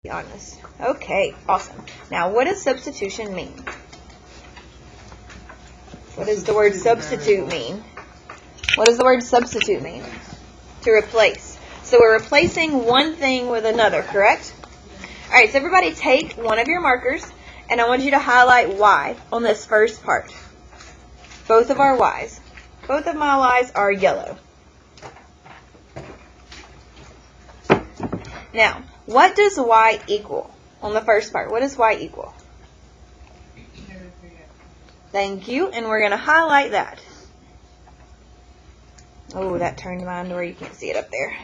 Be honest. Okay, awesome. Now, what does substitution mean? What does the word substitute mean? What does the word substitute mean? To replace. So we're replacing one thing with another, correct? All right, so everybody take one of your markers, and I want you to highlight Y on this first part. Both of our Y's. Both of my Y's are yellow. Now, what does Y equal on the first part? What does Y equal? Thank you, and we're going to highlight that. Oh, that turned mine to where you can't see it up there.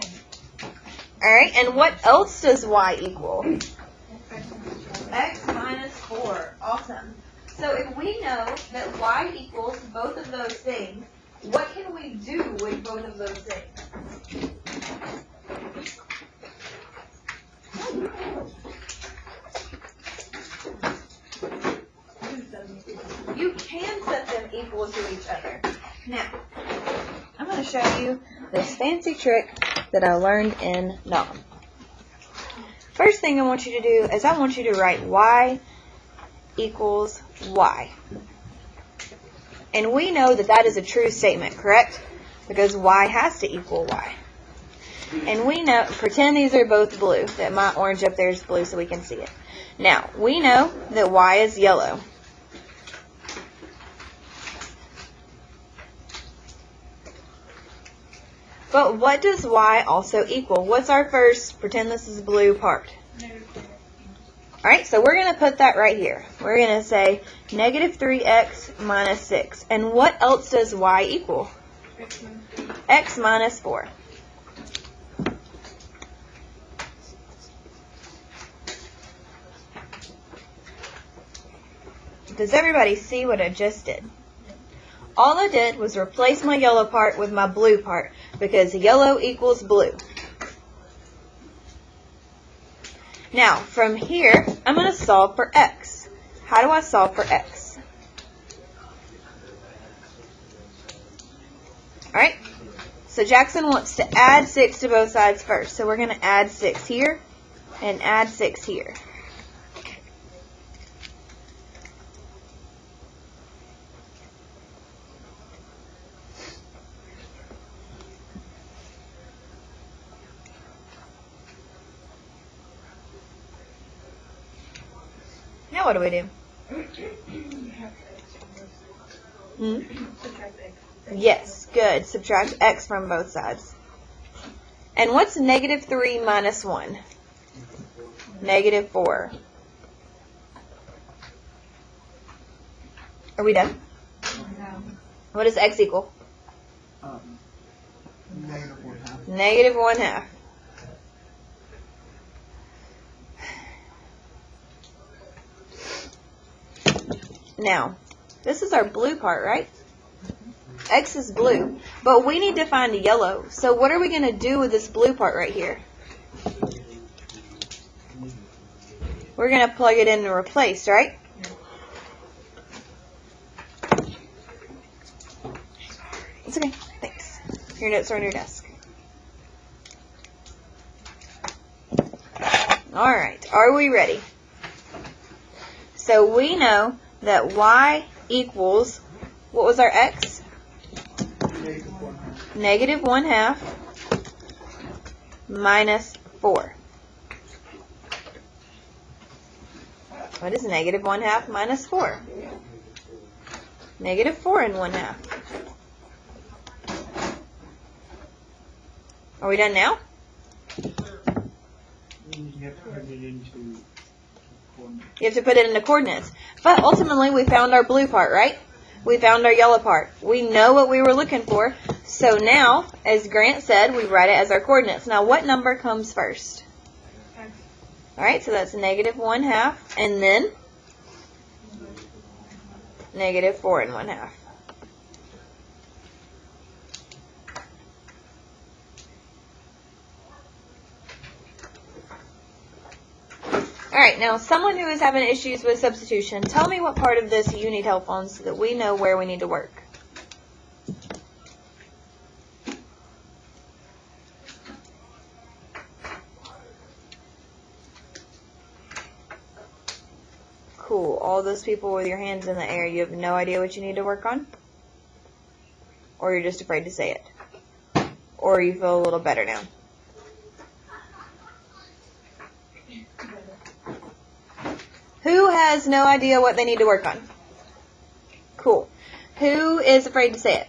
Alright, and what else does Y equal? X minus 4. Awesome. So if we know that Y equals both of those things, what can we do with both of those things? You can set them equal to each other. Now, I'm going to show you this fancy trick that I learned in NOM. First thing I want you to do is I want you to write Y equals Y. And we know that that is a true statement, correct? Because Y has to equal Y. And we know, pretend these are both blue, that my orange up there is blue so we can see it. Now, we know that Y is yellow. But what does Y also equal? What's our first, pretend this is blue part? Alright, so we're going to put that right here. We're going to say negative 3x minus 6. And what else does Y equal? X minus 4. Does everybody see what I just did? All I did was replace my yellow part with my blue part because yellow equals blue. Now, from here, I'm going to solve for x. How do I solve for x? Alright, so Jackson wants to add 6 to both sides first. So we're going to add 6 here and add 6 here. Now what do we do? Yes, good. Subtract x from both sides. And what's negative 3 minus 1? Negative 4. Are we done? What does x equal? Negative 1/2. Now, this is our blue part, right? X is blue, but we need to find a yellow. So what are we going to do with this blue part right here? We're going to plug it in and replace, right? It's okay. Thanks. Your notes are on your desk. Alright, are we ready? So we know that Y equals, what was our x? Negative 1/2 minus 4. What is negative 1/2 minus 4? Negative 4 and 1/2. Are we done now? You have to put it into coordinates. But ultimately, we found our blue part, right? We found our yellow part. We know what we were looking for. So now, as Grant said, we write it as our coordinates. Now, what number comes first? Alright, so that's negative 1/2, and then negative 4 and 1/2. Alright, now someone who is having issues with substitution, tell me what part of this you need help on so that we know where we need to work. Cool. All those people with your hands in the air, you have no idea what you need to work on? Or you're just afraid to say it? Or you feel a little better now? Who has no idea what they need to work on? Cool. Who is afraid to say it?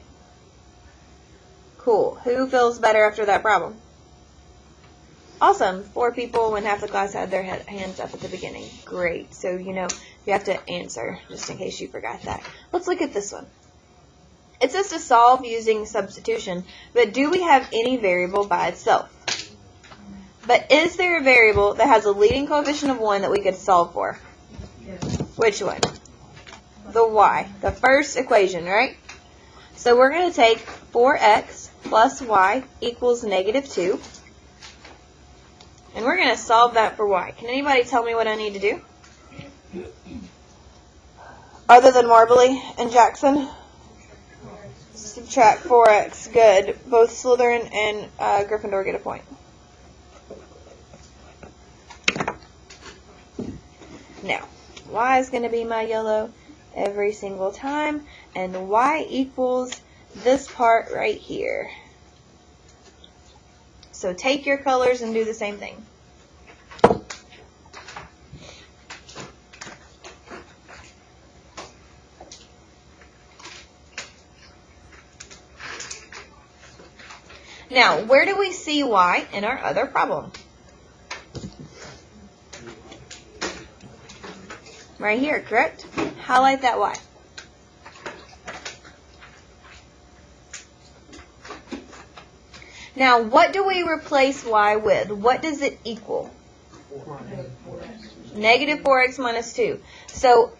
Cool. Who feels better after that problem? Awesome. 4 people when half the class had their hands up at the beginning. Great. So, you have to answer, just in case you forgot that. Let's look at this one. It says to solve using substitution, but do we have any variable by itself? But is there a variable that has a leading coefficient of 1 that we could solve for? Yes. Which one? The y. The first equation, right? So we're going to take 4x plus y equals -2. And we're going to solve that for y. Can anybody tell me what I need to do? Other than Marbly and Jackson? Subtract 4x. Good. Both Slytherin and Gryffindor get a point. Now, y is going to be my yellow every single time. And y equals this part right here. So take your colors and do the same thing. Now, where do we see y in our other problem? Right here, correct? Highlight that y. Now, what do we replace y with? What does it equal? -4x minus 2. So,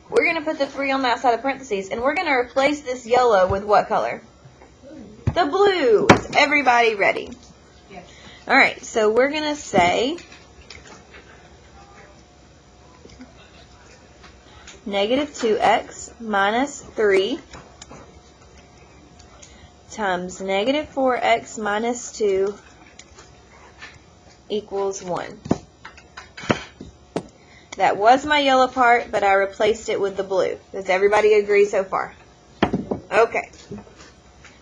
we're going to put the 3 on that side of parentheses, and we're going to replace this yellow with what color? The blue. Is everybody ready? Yes. All right, so we're going to say -2x minus 3 times -4x minus 2 equals 1. That was my yellow part, but I replaced it with the blue. Does everybody agree so far? Okay.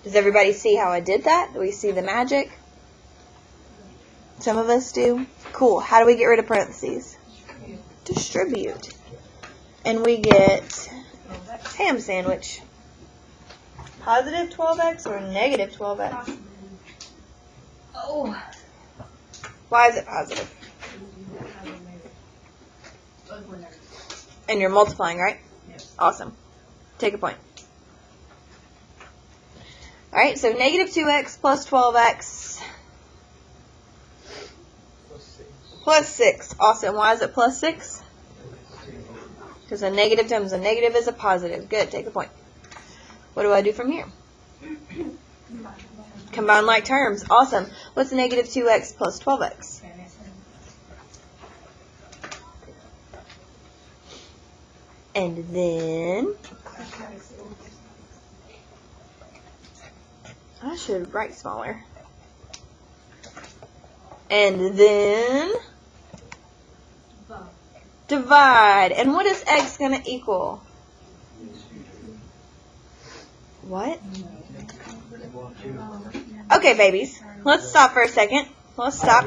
Does everybody see how I did that? Do we see the magic? Some of us do. Cool. How do we get rid of parentheses? Distribute. And we get ham sandwich. Positive 12x or negative 12x? Oh. Why is it positive? And you're multiplying, right? Yes. Awesome. Take a point. Alright, so -2x plus 12x plus 6. Awesome. Why is it plus 6? Because a negative times a negative is a positive. Good. Take a point. What do I do from here? Combine like terms. Awesome. What's -2x plus 12x? And then I should write smaller. And then divide. And what is x going to equal? What? Okay, babies. Let's stop for a second. Let's stop.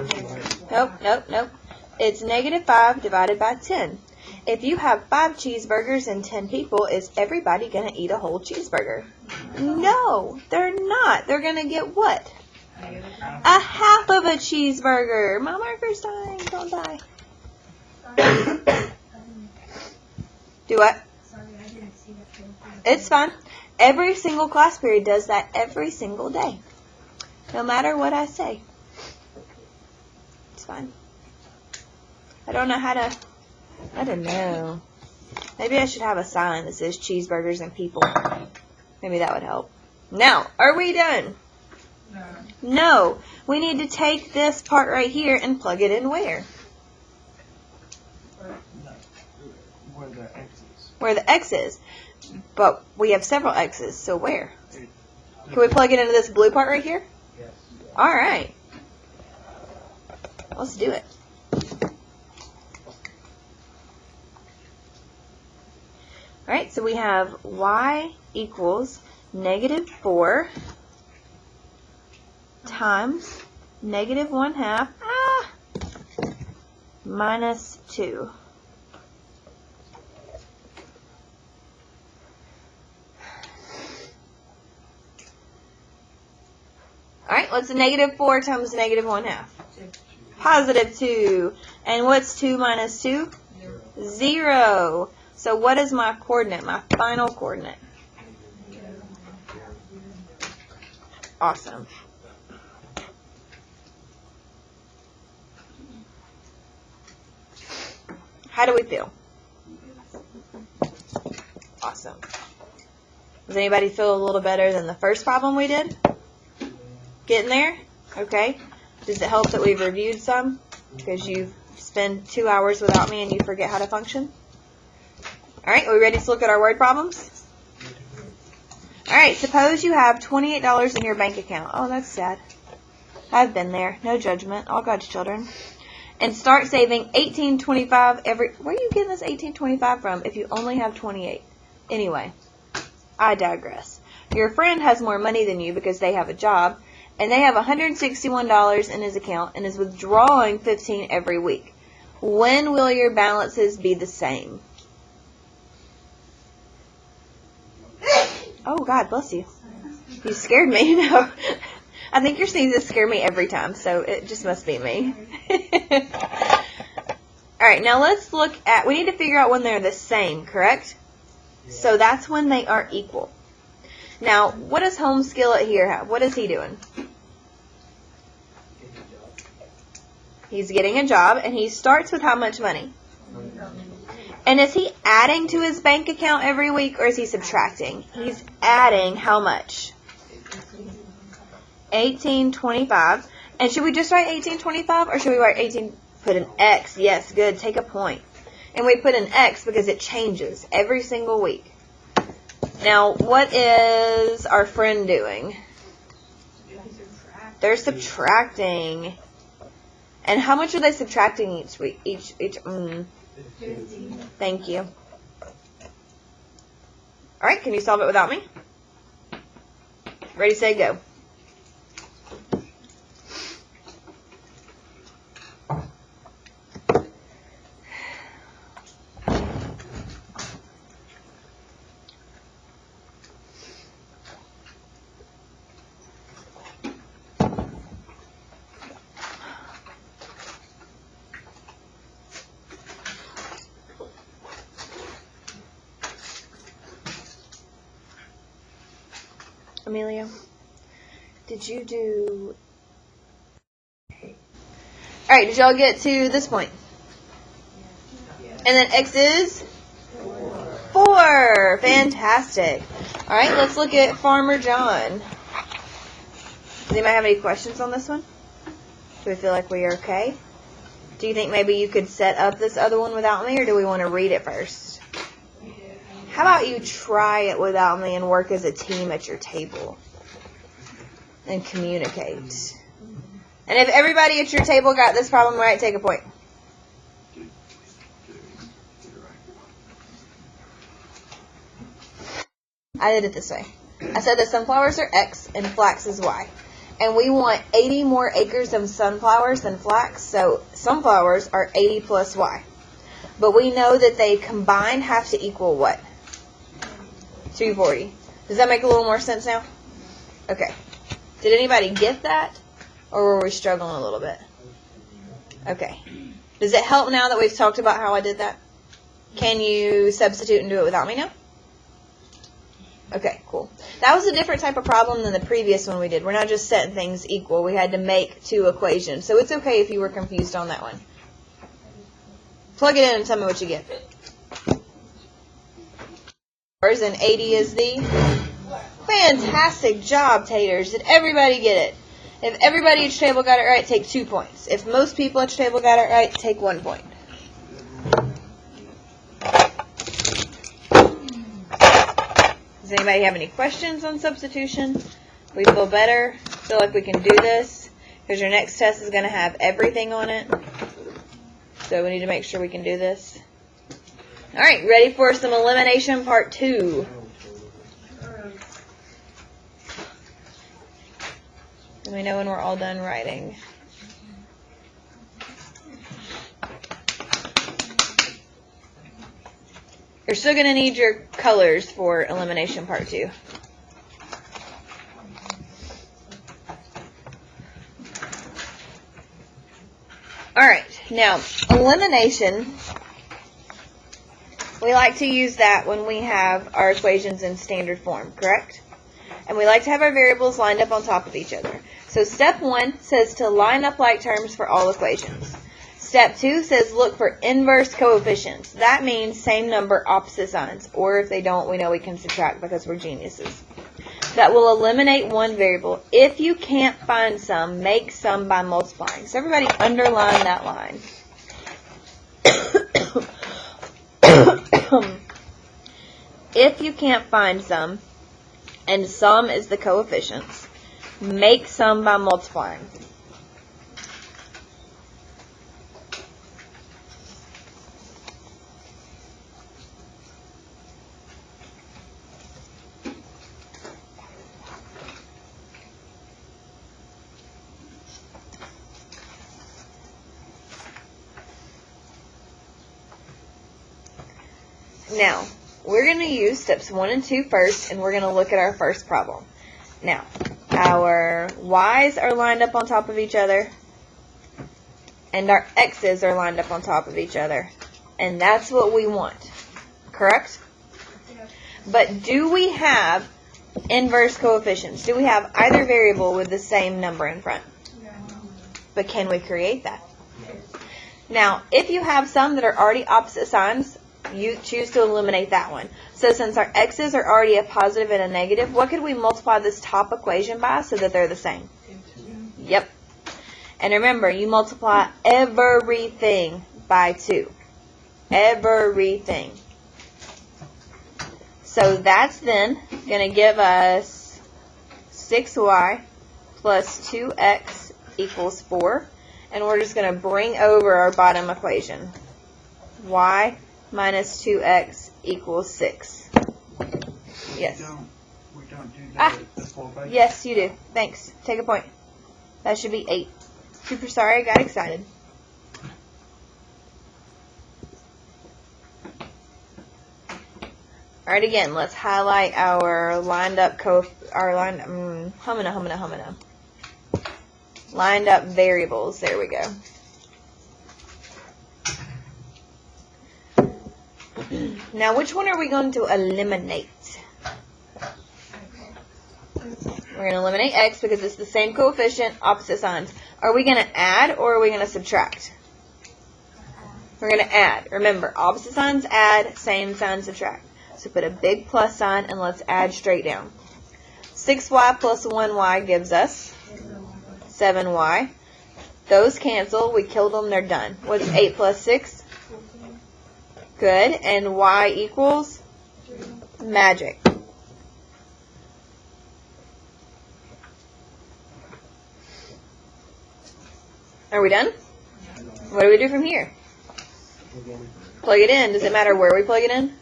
Nope. It's -5 divided by 10. If you have 5 cheeseburgers and 10 people, is everybody going to eat a whole cheeseburger? No, they're not. They're going to get what? A half of a cheeseburger. My marker's dying. Don't die. Do what? It's fine. Every single class period does that every single day. No matter what I say. It's fine. I don't know how to... I don't know. Maybe I should have a sign that says cheeseburgers and people. Maybe that would help. Now, are we done? No. No. We need to take this part right here and plug it in where? Where the X is. Where the X is. But we have several X's, so where? Can we plug it into this blue part right here? Yes. Alright. Let's do it. Alright, so we have y equals negative 4 times negative 1/2 minus 2. Alright, what's negative 4 times negative 1/2? Positive 2. And what's 2 minus 2? 0. So what is my coordinate, my final coordinate? Awesome. How do we feel? Awesome. Does anybody feel a little better than the first problem we did? Getting there? Okay. Does it help that we've reviewed some? Because you spend 2 hours without me and you forget how to function? Alright, are we ready to look at our word problems? Alright, suppose you have $28 in your bank account. Oh, that's sad. I've been there. No judgment. All God's children. And start saving $18.25 every... Where are you getting this $18.25 from if you only have 28? Anyway, I digress. Your friend has more money than you because they have a job, and they have $161 in his account and is withdrawing $15 every week. When will your balances be the same? Oh, God bless you. You scared me. No. I think your sneezes scare me every time, so it just must be me. Alright, now let's look at, we need to figure out when they're the same, correct? So that's when they are equal. Now, what does Home Skillet here have? What is he doing? He's getting a job, and he starts with how much money? And is he adding to his bank account every week, or is he subtracting? He's adding how much? $18.25. And should we just write $18.25, or should we write 18? Put an X. Yes, good. Take a point. And we put an X because it changes every single week. Now, what is our friend doing? They're subtracting. And how much are they subtracting each week? Thank you. Alright, can you solve it without me? Ready, say, go. Amelia, did you do... Alright, did y'all get to this point? And then X is? 4. Fantastic. Alright, let's look at Farmer John. Does anybody have any questions on this one? Do we feel like we are okay? Do you think maybe you could set up this other one without me, or do we want to read it first? How about you try it without me and work as a team at your table and communicate? And if everybody at your table got this problem right, take a point. I did it this way. I said that sunflowers are X and flax is Y. And we want 80 more acres of sunflowers than flax, so sunflowers are 80 plus Y. But we know that they combined have to equal what? 240. Does that make a little more sense now? Okay. Did anybody get that? Or were we struggling a little bit? Okay. Does it help now that we've talked about how I did that? Can you substitute and do it without me now? Okay, cool. That was a different type of problem than the previous one we did. We're not just setting things equal. We had to make 2 equations. So it's okay if you were confused on that one. Plug it in and tell me what you get. And 80 is the... Fantastic job, taters. Did everybody get it? If everybody at your table got it right, take 2 points. If most people at your table got it right, take 1 point. Does anybody have any questions on substitution? We feel better? Feel like we can do this? Because your next test is going to have everything on it. So we need to make sure we can do this. All right, ready for some elimination part 2. Let me know when we're all done writing. You're still going to need your colors for elimination part 2. Alright, now, elimination, we like to use that when we have our equations in standard form, correct? And we like to have our variables lined up on top of each other. So step 1 says to line up like terms for all equations. Step 2 says look for inverse coefficients. That means same number, opposite signs. Or if they don't, we know we can subtract because we're geniuses. That will eliminate one variable. If you can't find some, make some by multiplying. So everybody underline that line. If you can't find some, and sum is the coefficients, make some by multiplying. Now, we're going to use steps 1 and 2 first, and we're going to look at our first problem. Now, our y's are lined up on top of each other, and our x's are lined up on top of each other. And that's what we want, correct? But do we have inverse coefficients? Do we have either variable with the same number in front? But can we create that? Now, if you have some that are already opposite signs, you choose to eliminate that one. So since our x's are already a positive and a negative, what could we multiply this top equation by so that they're the same? Yep. And remember, you multiply everything by 2. Everything. So that's then going to give us 6y plus 2x equals 4. And we're just going to bring over our bottom equation. Y minus 2x equals 6. Yes. We don't do the full base. Yes, you do. Thanks. Take a point. That should be 8. Super sorry, I got excited. Alright, again, let's highlight our lined up lined up variables. There we go. Now, which one are we going to eliminate? We're going to eliminate x because it's the same coefficient, opposite signs. Are we going to add or are we going to subtract? We're going to add. Remember, opposite signs add, same signs subtract. So put a big plus sign and let's add straight down. 6y plus 1y gives us 7y. Those cancel. We killed them. They're done. What's 8 plus 6? Good. And y equals? Magic. Are we done? What do we do from here? Plug it in. Does it matter where we plug it in?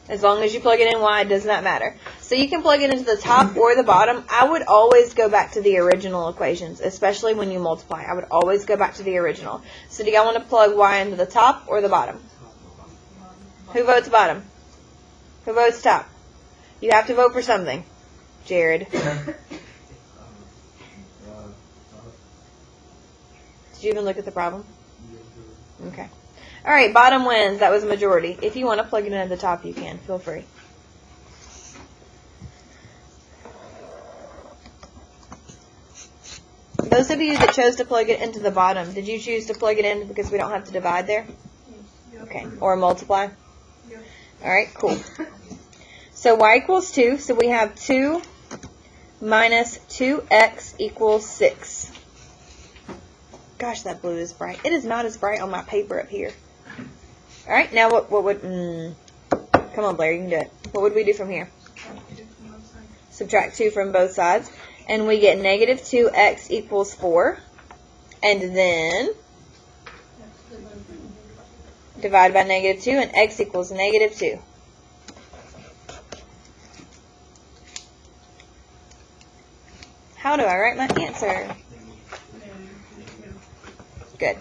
As long as you plug it in wide, does not matter. So you can plug it into the top or the bottom. I would always go back to the original equations, especially when you multiply. I would always go back to the original. So do y'all want to plug y into the top or the bottom? Who votes bottom? Who votes top? You have to vote for something. Jared. Did you even look at the problem? Okay. All right, bottom wins. That was a majority. If you want to plug it in at the top, you can. Feel free. Those of you that chose to plug it into the bottom, did you choose to plug it in because we don't have to divide there? Okay. Or multiply? All right, cool. So y equals 2. So we have 2 minus 2x equals 6. Gosh, that blue is bright. It is not as bright on my paper up here. All right, now what would... come on, Blair, you can do it. What would we do from here? Subtract 2 from both sides. And we get negative 2x equals 4. And then... divided by negative 2, and x equals negative 2. How do I write my answer? Good.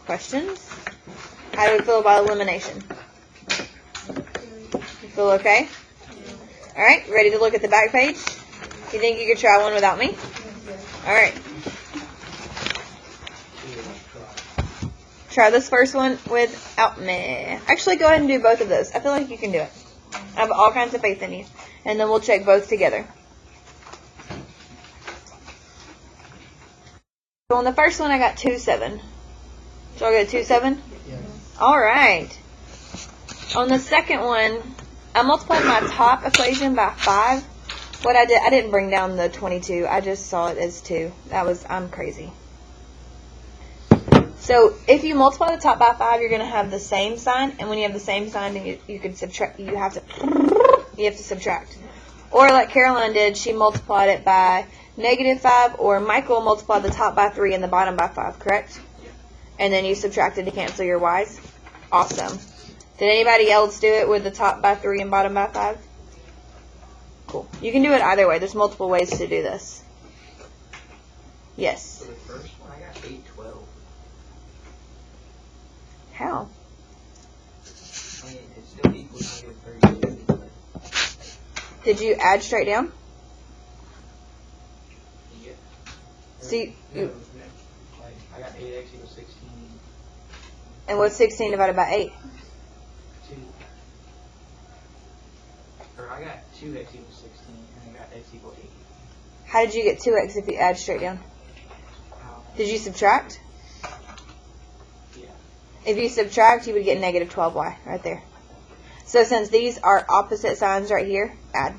Questions? How do we feel about elimination? You feel okay? Alright, ready to look at the back page? You think you could try one without me? Alright. Try this first one without me. Actually, go ahead and do both of those. I feel like you can do it. I have all kinds of faith in you. And then we'll check both together. So on the first one, I got 2, 7. So I get 2, 7? Yes. Alright. On the second one, I multiplied my top equation by 5. What I did, I didn't bring down the 22. I just saw it as 2. I'm crazy. So if you multiply the top by 5, you're going to have the same sign. And when you have the same sign, you can subtract. You have to subtract. Or like Caroline did, she multiplied it by negative 5. Or Michael multiplied the top by 3 and the bottom by 5, correct? And then you subtracted to cancel your y's. Awesome. Did anybody else do it with the top by 3 and bottom by 5? Cool. You can do it either way. There's multiple ways to do this. Yes. For the first one, I got 8, 12. How? I mean, it still equals negative 32. Did you add straight down? Yeah. See, I got 8x equals 16. and what's 16 divided by 8? 2. Or I got 2x equals 16, and I got x equals 8. How did you get 2x if you add straight down? Did you subtract? Yeah. If you subtract, you would get negative 12y right there. So since these are opposite signs right here, add.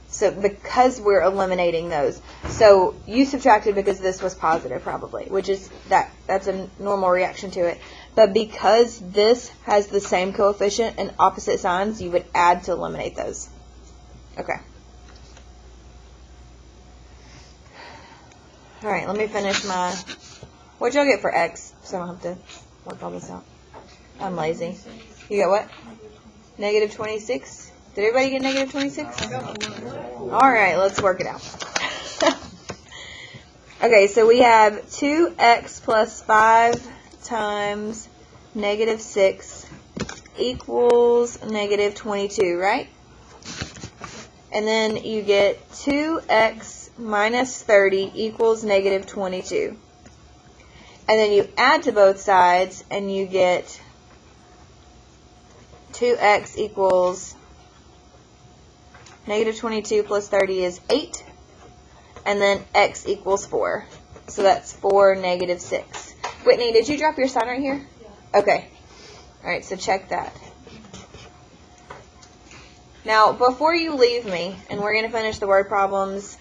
So because we're eliminating those. So you subtracted because this was positive probably, which is that's a normal reaction to it. But because this has the same coefficient and opposite signs, you would add to eliminate those. Okay. Alright, let me finish my... What'd y'all get for x? So I don't have to work all this out. I'm lazy. You got what? Negative 26? Did everybody get negative 26? Alright, let's work it out. Okay, so we have 2x plus 5 times negative 6 equals negative 22, right? And then you get 2x minus 30 equals negative 22. And then you add to both sides and you get 2x equals negative 22 plus 30 is 8. And then x equals 4. So that's 4, negative 6. Whitney, did you drop your sign right here? Yeah. Okay. Alright, so check that. Now, before you leave me, and we're going to finish the word problems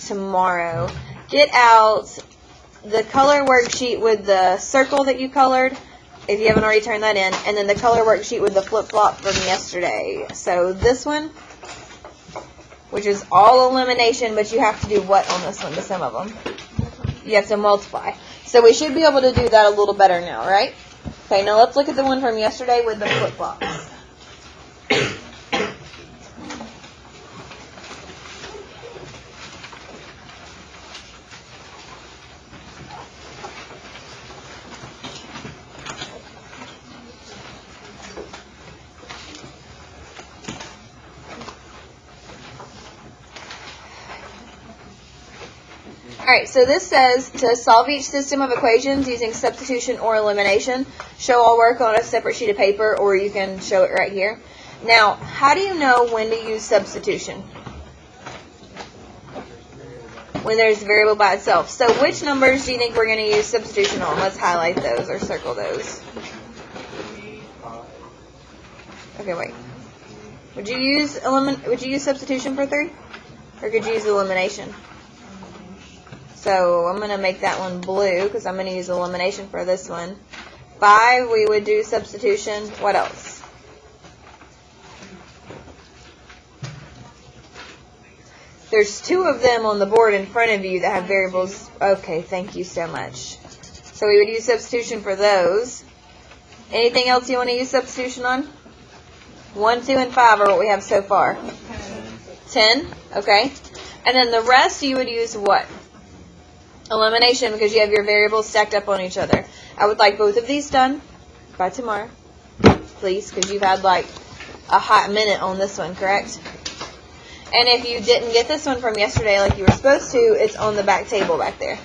tomorrow, get out the color worksheet with the circle that you colored, if you haven't already turned that in, and then the color worksheet with the flip-flop from yesterday. So this one, which is all elimination, but you have to do what on this one, to some of them? You have to multiply. So we should be able to do that a little better now, right? Okay, now let's look at the one from yesterday with the flip-flops. Alright, so this says to solve each system of equations using substitution or elimination. Show all work on a separate sheet of paper, or you can show it right here. Now, how do you know when to use substitution? When there's a variable by itself. So which numbers do you think we're going to use substitution on? Let's highlight those or circle those. Okay, wait. Would you use substitution for 3? Or could you use elimination? So I'm going to make that one blue because I'm going to use elimination for this one. 5, we would do substitution. What else? There's 2 of them on the board in front of you that have variables. Okay, thank you so much. So we would use substitution for those. Anything else you want to use substitution on? 1, 2, and 5 are what we have so far. 10, okay. And then the rest you would use what? Elimination, because you have your variables stacked up on each other. I would like both of these done by tomorrow, please, because you've had like a hot minute on this one, correct? And if you didn't get this one from yesterday like you were supposed to, it's on the back table back there.